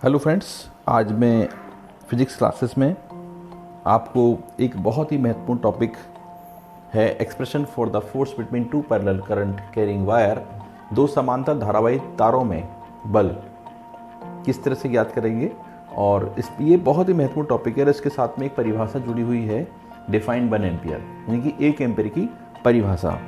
Hello friends, आज मैं physics classes में आपको एक बहुत ही महत्वपूर्ण टॉपिक है expression for the force between two parallel current carrying wire, दो समांतर धारावाही तारों में बल किस तरह से ज्ञात करेंगे। और ये बहुत ही महत्वपूर्ण टॉपिक है और इसके साथ में एक परिभाषा जुड़ी हुई है, डिफाइंड 1 एम्पियर, यानी कि 1 एम्पियर की परिभाषा।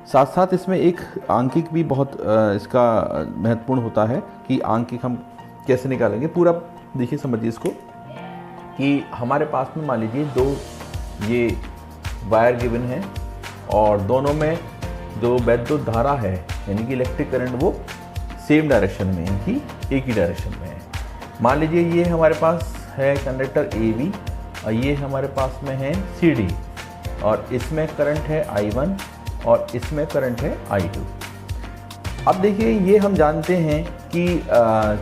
साथ साथ इसमें एक आंकिक भी बहुत इसका महत्वपूर्ण होता है कि आंकिक हम कैसे निकालेंगे। पूरा देखिए, समझिए इसको कि हमारे पास में मान लीजिए दो ये वायर गिवन है और दोनों में जो वैद्युत धारा है यानी कि इलेक्ट्रिक करंट वो सेम डायरेक्शन में है कि एक ही डायरेक्शन में है। मान लीजिए ये हमारे पास है कंडक्टर AB और ये हमारे पास में है CD और इसमें करंट है I1 और इसमें करंट है I2। अब देखिए, ये हम जानते हैं कि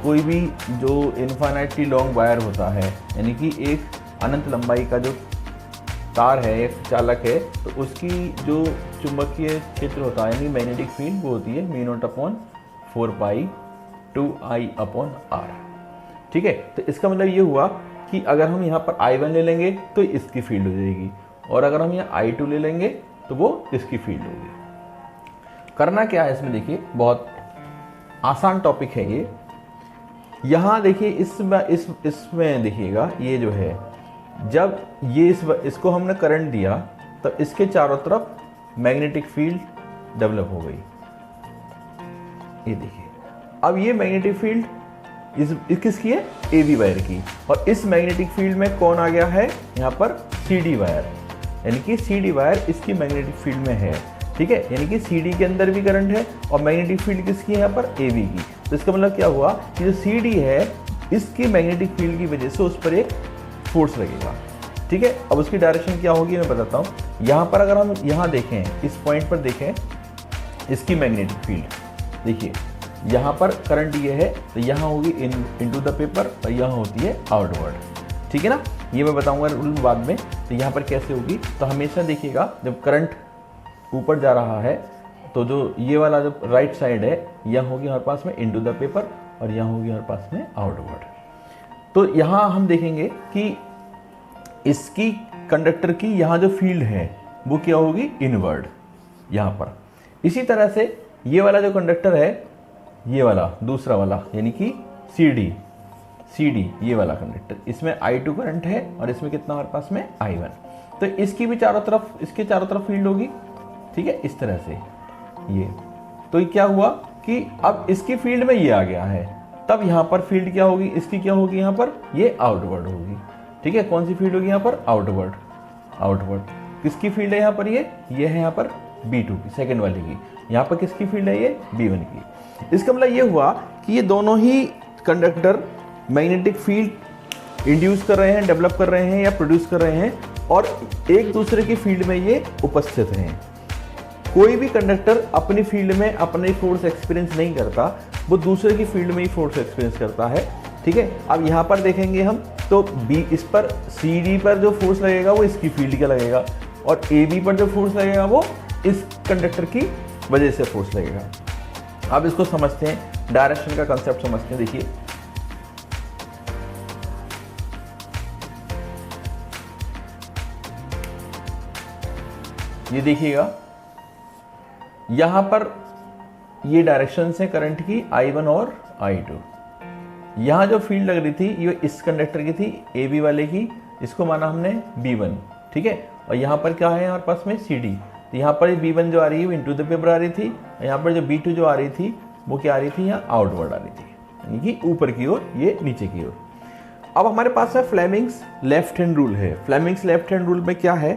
कोई भी जो इन्फाइनाइटली लॉन्ग वायर होता है यानी कि एक अनंत लंबाई का जो तार है, एक चालक है, तो उसकी जो चुंबकीय क्षेत्र होता है यानी मैग्नेटिक फील्ड वो होती है μ0/4π 2I/r। ठीक है, तो इसका मतलब ये हुआ कि अगर हम यहाँ पर I1 ले लेंगे तो इसकी फील्ड हो जाएगी और अगर हम यहाँ I2 ले लेंगे तो वो इसकी फील्ड होगी। करना क्या है इसमें, देखिए बहुत आसान टॉपिक है ये। यहाँ देखिए इसमें देखिएगा, ये जो है जब ये इसको हमने करंट दिया तब इसके चारों तरफ मैग्नेटिक फील्ड डेवलप हो गई। ये देखिए, अब ये मैग्नेटिक फील्ड इस किसकी है, AB वायर की, और इस मैग्नेटिक फील्ड में कौन आ गया है यहाँ पर, CD वायर, यानी कि CD वायर इसकी मैग्नेटिक फील्ड में है। ठीक है, यानी कि CD के अंदर भी करंट है और मैग्नेटिक फील्ड किसकी है यहाँ पर, AB की। तो इसका मतलब क्या हुआ कि जो CD है इसकी मैग्नेटिक फील्ड की वजह से उस पर एक फोर्स लगेगा। ठीक है, अब उसकी डायरेक्शन क्या होगी मैं बताता हूँ। यहाँ पर अगर हम यहाँ देखें, इस पॉइंट पर देखें इसकी मैग्नेटिक फील्ड, देखिए यहाँ पर करंट ये है तो यहाँ होगी इनटू द पेपर और यहाँ होती है आउटवर्ड। ठीक है ना, ये मैं बताऊँगा रूल बाद में। तो यहाँ पर कैसे होगी, तो हमेशा देखिएगा जब करंट ऊपर जा रहा है तो जो ये वाला जो राइट साइड है यहाँ होगी हमारे पास में इनटू द पेपर और यहाँ होगी हमारे पास में आउटवर्ड। तो यहाँ हम देखेंगे कि इसकी कंडक्टर की यहाँ जो फील्ड है वो क्या होगी, इनवर्ड यहाँ पर। इसी तरह से ये वाला जो कंडक्टर है, ये वाला दूसरा वाला यानी कि CD ये वाला कंडक्टर, इसमें I2 करंट है और इसमें कितना हमारे पास में I1। तो इसकी भी इसके चारों तरफ फील्ड होगी। ठीक है, इस तरह से ये, तो ये क्या हुआ कि अब इसकी फील्ड में ये आ गया है, तब यहाँ पर फील्ड क्या होगी, इसकी क्या होगी यहाँ पर, ये आउटवर्ड होगी। ठीक है, कौन सी फील्ड होगी यहाँ पर, आउटवर्ड। किसकी फील्ड है यहाँ पर, ये है यहाँ पर B2 की, सेकेंड वाली की। यहाँ पर किसकी फील्ड है, ये B1 की। इसका मतलब ये हुआ कि ये दोनों ही कंडक्टर मैग्नेटिक फील्ड इंड्यूस कर रहे हैं, डेवलप कर रहे हैं या प्रोड्यूस कर रहे हैं और एक दूसरे की फील्ड में ये उपस्थित हैं। कोई भी कंडक्टर अपनी फील्ड में अपनी फोर्स एक्सपीरियंस नहीं करता, वो दूसरे की फील्ड में ही फोर्स एक्सपीरियंस करता है। ठीक है, अब यहाँ पर देखेंगे हम तो इस पर CD पर जो फोर्स लगेगा वो इसकी फील्ड का लगेगा और AB पर जो फोर्स लगेगा वो इस कंडक्टर की वजह से फोर्स लगेगा। अब इसको समझते हैं, डायरेक्शन का कंसेप्ट समझते हैं। देखिए ये देखिएगा, यहां पर ये डायरेक्शन से करंट की I1 और I2। यहां जो फील्ड लग रही थी ये इस कंडक्टर की थी, AB वाले की, इसको माना हमने B1। ठीक है, और यहां पर क्या है हमारे पास में CD, तो यहाँ पर B1 जो आ रही है वो इनटू द पेपर आ रही थी, यहाँ पर जो B2 जो आ रही थी वो क्या आ रही थी, यहाँ आउटवर्ड आ रही थी, यानी कि ऊपर की ओर, ये नीचे की ओर। अब हमारे पास है फ्लेमिंग्स लेफ्ट हैंड रूल है। फ्लेमिंग्स लेफ्ट हैंड रूल में क्या है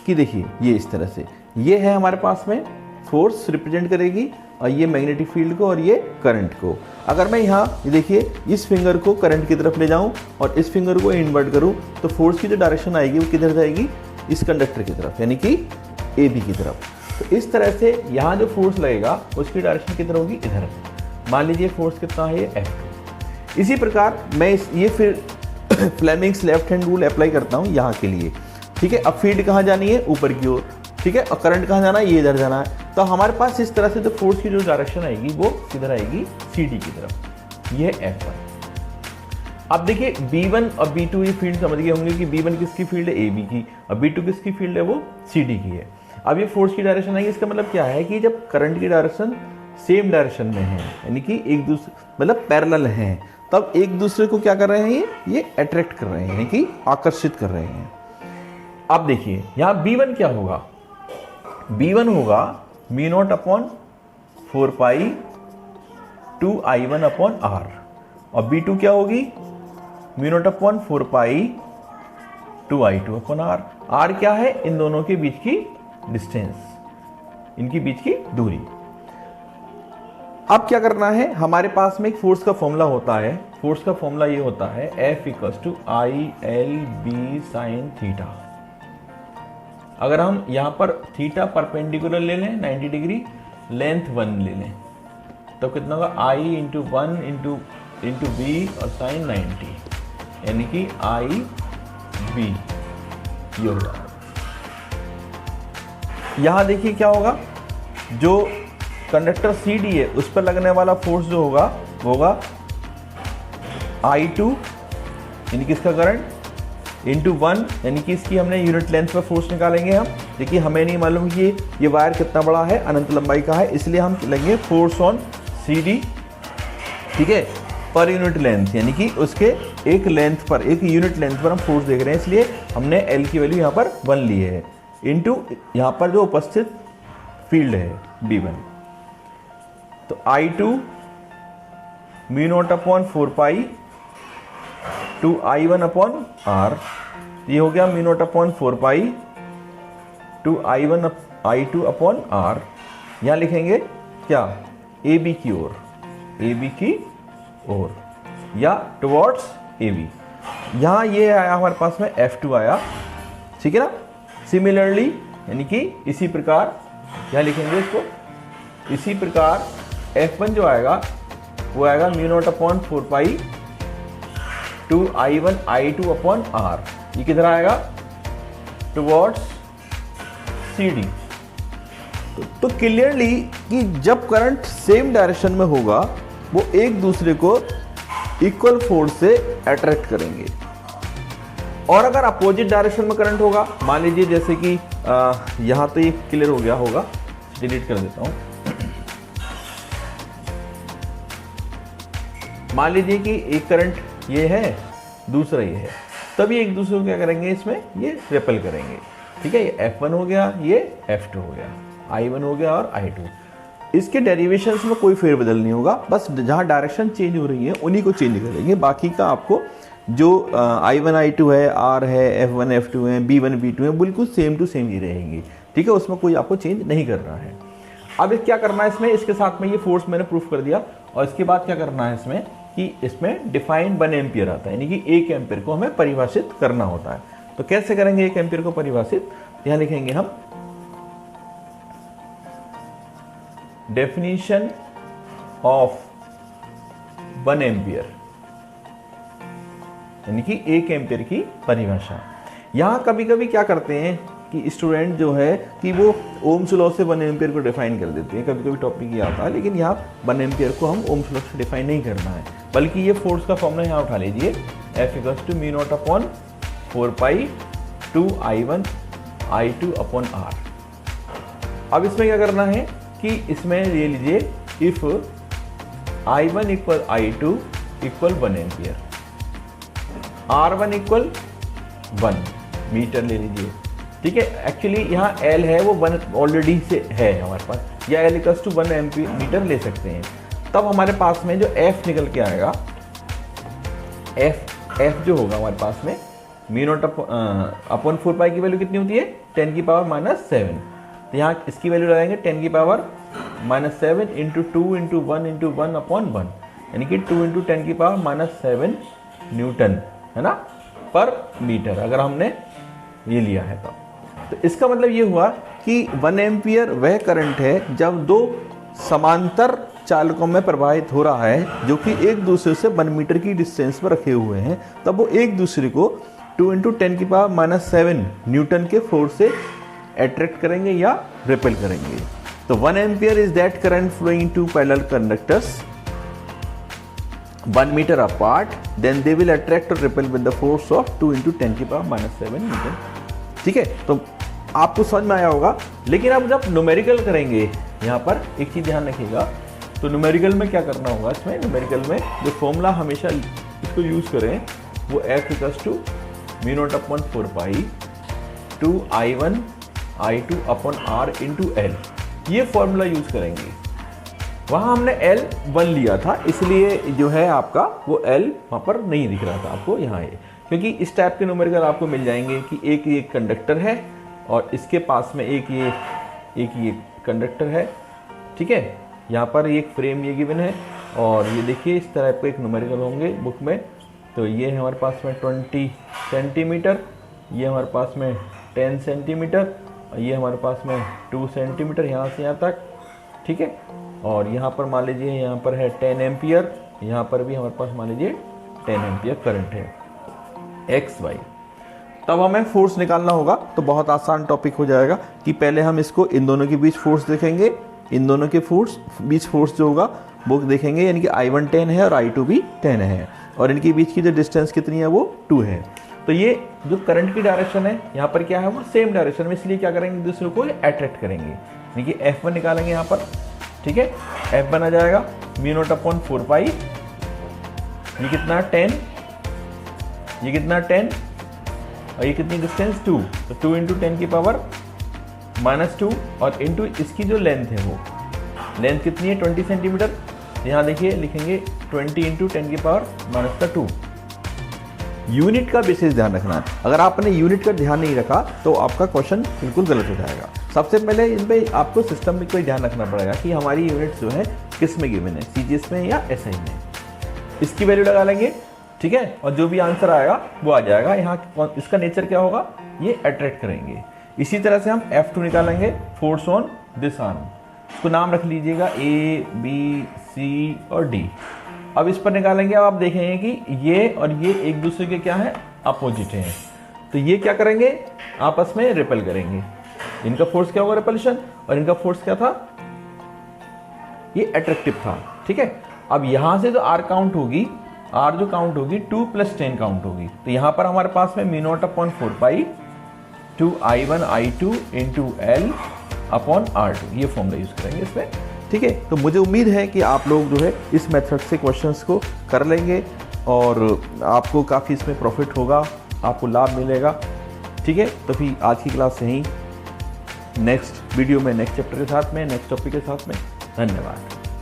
कि देखिए ये इस तरह से, ये है हमारे पास में फोर्स रिप्रेजेंट करेगी और ये मैग्नेटिक फील्ड को और ये करंट को। अगर मैं यहाँ देखिए इस फिंगर को करंट की तरफ ले जाऊँ और इस फिंगर को इन्वर्ट करूँ तो फोर्स की जो डायरेक्शन आएगी वो किधर जाएगी, इस कंडक्टर की तरफ, यानी कि AB की तरफ। तो इस तरह से यहाँ जो फोर्स लगेगा उसकी डायरेक्शन किधर होगी, इधर। मान लीजिए फोर्स कितना है, ये F2। इसी प्रकार मैं ये फिर Fleming's left hand rule apply करता हूँ यहाँ के लिए। ठीक है, अब फील्ड कहाँ जानी है, ऊपर की ओर। ठीक है, और करंट कहाँ जाना है, ये इधर जाना है। तो हमारे पास इस तरह से जो फोर्स की जो डायरेक्शन आएगी वो किधर आएगी, CD की तरफ। ये है F1। अब देखिए B1 और B2 ये फील्ड समझ गए होंगे कि B1 किसकी फील्ड है, AB की, और B2 किसकी फील्ड है, वो CD की है। अब ये फोर्स की डायरेक्शन आएगी, इसका मतलब क्या है कि जब करंट की डायरेक्शन सेम डायरेक्शन में है, यानी कि एक दूसरे मतलब पैरेलल हैं, तब एक दूसरे को क्या कर रहे हैं, ये अट्रैक्ट कर रहे हैं, यानी कि आकर्षित कर रहे हैं। अब देखिए यहाँ B1 क्या होगा, B1 होगा mu not upon 4 pi 2 I1 upon R, और B2 क्या होगी mu not upon 4 pi 2 I2 upon R। R क्या है, इन दोनों के बीच की डिस्टेंस, इनकी बीच की दूरी। अब क्या करना है, हमारे पास में एक फोर्स का फॉर्मूला होता है, फोर्स का फॉर्मूला ये होता है F equals to ILB sine theta. अगर हम यहां पर थीटा परपेंडिकुलर ले लें 90 डिग्री, लेंथ 1 ले लें, तो कितना होगा I इंटू 1 इंटू बी और साइन 90, यानी कि IB ये होगा। यहां देखिए क्या होगा, जो कंडक्टर CD है उस पर लगने वाला फोर्स जो होगा वो होगा I2 यानी कि इसका करंट इंटू 1, यानी कि इसकी हमने यूनिट लेंथ पर फोर्स निकालेंगे हम। देखिए हमें नहीं मालूम कि ये वायर कितना बड़ा है, अनंत लंबाई का है, इसलिए हम लेंगे फोर्स ऑन CD, ठीक है, पर यूनिट लेंथ, यानी कि उसके एक लेंथ पर, एक यूनिट लेंथ पर हम फोर्स देख रहे हैं, इसलिए हमने L की वैल्यू यहाँ पर 1 ली है, इंटू यहाँ पर जो उपस्थित फील्ड है B1। तो I2 mu not upon 4 pi 2 I1 upon R, ये हो गया mu not upon 4 pi 2 I2 upon R। यहाँ लिखेंगे क्या, AB की ओर, AB की ओर या टुवर्ड्स AB। यहाँ ये आया हमारे पास में F2 आया, ठीक है ना। सिमिलरली यानी कि इसी प्रकार यहाँ लिखेंगे इसको, इसी प्रकार F1 जो आएगा वो आएगा mu not upon 4 pi 2 I1 I2 upon R, ये किधर आएगा, टुवर्ड्स CD। तो क्लियरली कि जब करंट सेम डायरेक्शन में होगा वो एक दूसरे को इक्वल फोर्स से अट्रैक्ट करेंगे, और अगर अपोजिट डायरेक्शन में करंट होगा, मान लीजिए जैसे कि यहां तो ये क्लियर हो गया होगा, डिलीट कर देता हूं। मान लीजिए कि एक करंट ये है, दूसरा ये है, तभी एक दूसरे को क्या करेंगे, इसमें ये रिपेल करेंगे, ठीक है। ये F1 हो गया, ये F2 हो गया, I1 हो गया और I2। इसके डेरिवेशंस में कोई फेरबदल नहीं होगा, बस जहां डायरेक्शन चेंज हो रही है उन्हीं को चेंज करेंगे, बाकी का आपको जो I1 I2 है, R है, F1 F2 है, B1 B2 है, बिल्कुल सेम टू सेम ही रहेंगी, ठीक है, उसमें कोई आपको चेंज नहीं करना है। अब क्या करना है इसमें, इसके साथ में ये फोर्स मैंने प्रूफ कर दिया, और इसके बाद क्या करना है इसमें कि इसमें डिफाइंड 1 एम्पियर आता है, यानी कि 1 एम्पियर को हमें परिभाषित करना होता है। तो कैसे करेंगे 1 एम्पियर को परिभाषित, यहां लिखेंगे हम डेफिनेशन ऑफ 1 एम्पियर, यानी कि 1 एम्पियर की परिभाषा। यहां कभी कभी क्या करते हैं कि स्टूडेंट जो है कि वो ओम्स लॉ से 1 एम्पियर को डिफाइन कर देते हैं, कभी कभी टॉपिक ये आता है, लेकिन यहाँ 1 एम्पियर को हम ओम्स लॉ से डिफाइन नहीं करना है, बल्कि ये फोर्स का फॉर्मूला यहाँ उठा लीजिए, F equals to mu not upon 4 pi 2 I1 I2 upon R। अब इसमें क्या करना है कि इसमें ये लीजिए if I1 equal I2 equal 1 ampere, R1 equal 1 metre ले लीजिए, ठीक है। एक्चुअली यहाँ L है वो 1 ऑलरेडी से है हमारे पास, या L इक्वल्स टू 1 मीटर ले सकते हैं। तब हमारे पास में जो F निकल के आएगा, F जो होगा हमारे पास में म्यू नॉट अपॉन 4 पाई की वैल्यू कितनी होती है, 10 की पावर -7। तो यहाँ इसकी वैल्यू लगाएंगे 10 की power -7 into 2 into 1 into 1 upon 1, यानी कि 2 इंटू 10 की पावर -7 न्यूटन, है ना, पर मीटर, अगर हमने ये लिया है तो इसका मतलब ये हुआ कि 1 एम्पियर वह करंट है जब दो समांतर चालकों में प्रवाहित हो रहा है जो कि एक दूसरे से 1 मीटर की डिस्टेंस पर रखे हुए हैं, तब वो एक दूसरे को 2 इंटू 10 की पावर -7 न्यूटन के फोर्स से अट्रैक्ट करेंगे या रिपेल करेंगे। तो 1 ampere is that current flowing to parallel conductors 1 meter apart, then they will attract or repel with the force of 2 into 10 की पावर -7 न्यूटन। ठीक है, तो आपको समझ में आया होगा। लेकिन अब जब न्यूमेरिकल करेंगे, यहाँ पर एक चीज़ ध्यान रखिएगा, तो न्यूमेरिकल में क्या करना होगा, इसमें न्यूमेरिकल में जो फॉर्मूला हमेशा इसको यूज़ करें वो F = μ0/4π 2I1 I2 upon R into L, ये फॉर्मूला यूज़ करेंगे। वहाँ हमने L1 लिया था, इसलिए जो है आपका वो L वहाँ पर नहीं दिख रहा था आपको, यहाँ है, क्योंकि इस टाइप के न्यूमेरिकल आपको मिल जाएंगे कि एक ये कंडक्टर है और इसके पास में एक ये कंडक्टर है। ठीक है, यहाँ पर एक फ्रेम ये गिवन है और ये देखिए इस तरह के एक न्यूमेरिकल होंगे बुक में। तो ये है हमारे पास में 20 सेंटीमीटर, ये हमारे पास में 10 सेंटीमीटर और ये हमारे पास में 2 सेंटीमीटर यहाँ से यहाँ तक। ठीक है, और यहाँ पर मान लीजिए यहाँ पर है 10 एम्पियर, यहाँ पर भी हमारे पास मान लीजिए 10 एम्पियर करंट है XY। तब हमें फोर्स निकालना होगा, तो बहुत आसान टॉपिक हो जाएगा कि पहले हम इसको इन दोनों के बीच फोर्स देखेंगे, इन दोनों के बीच फोर्स जो होगा वो देखेंगे, यानी कि I1 10 है और I2 भी 10 है और इनके बीच की जो डिस्टेंस कितनी है वो 2 है। तो ये जो करंट की डायरेक्शन है यहाँ पर क्या है वो सेम डायरेक्शन में, इसलिए क्या करेंगे दूसरे को अट्रैक्ट करेंगे, यानी कि F1 निकालेंगे यहाँ पर। ठीक है, F1 आ जाएगा μ0/4π, ये कितना 10, ये कितना 10 और ये कितनी डिस्टेंस 2, तो 2 इंटू 10 की पावर -2 और इंटू इसकी जो लेंथ है वो लेंथ कितनी है 20 सेंटीमीटर। यहाँ देखिए लिखेंगे 20 इंटू 10 की पावर -2। यूनिट का विशेष ध्यान रखना है, अगर आपने यूनिट का ध्यान नहीं रखा तो आपका क्वेश्चन बिल्कुल गलत हो जाएगा। सबसे पहले इन पे आपको सिस्टम में कोई ध्यान रखना पड़ेगा कि हमारी यूनिट जो है किस में गिवन है, CGS में या SI में। इसकी वैल्यू लगा लेंगे, ठीक है, और जो भी आंसर आएगा वो आ जाएगा। यहाँ इसका नेचर क्या होगा, ये अट्रैक्ट करेंगे। इसी तरह से हम F2 निकालेंगे, फोर्स ऑन दिस आर्म, इसको नाम रख लीजिएगा A, B, C और D। अब इस पर निकालेंगे, अब आप देखेंगे कि ये और ये एक दूसरे के क्या है, अपोजिट हैं, तो ये क्या करेंगे, आपस में रिपेल करेंगे। इनका फोर्स क्या होगा, रिपल्शन, और इनका फोर्स क्या था, ये अट्रैक्टिव था। ठीक है, अब यहाँ से जो R काउंट होगी, R जो काउंट होगी 2 + 10 काउंट होगी, तो यहाँ पर हमारे पास में μ0/4π 2I1 I2 into L upon R2, ये फॉर्मूला यूज़ करेंगे इसमें। ठीक है, तो मुझे उम्मीद है कि आप लोग जो है इस मेथड से क्वेश्चंस को कर लेंगे और आपको काफ़ी इसमें प्रॉफिट होगा, आपको लाभ मिलेगा। ठीक है, तो फिर आज की क्लास यहीं, नेक्स्ट वीडियो में नेक्स्ट चैप्टर के साथ में, नेक्स्ट टॉपिक के साथ में। धन्यवाद।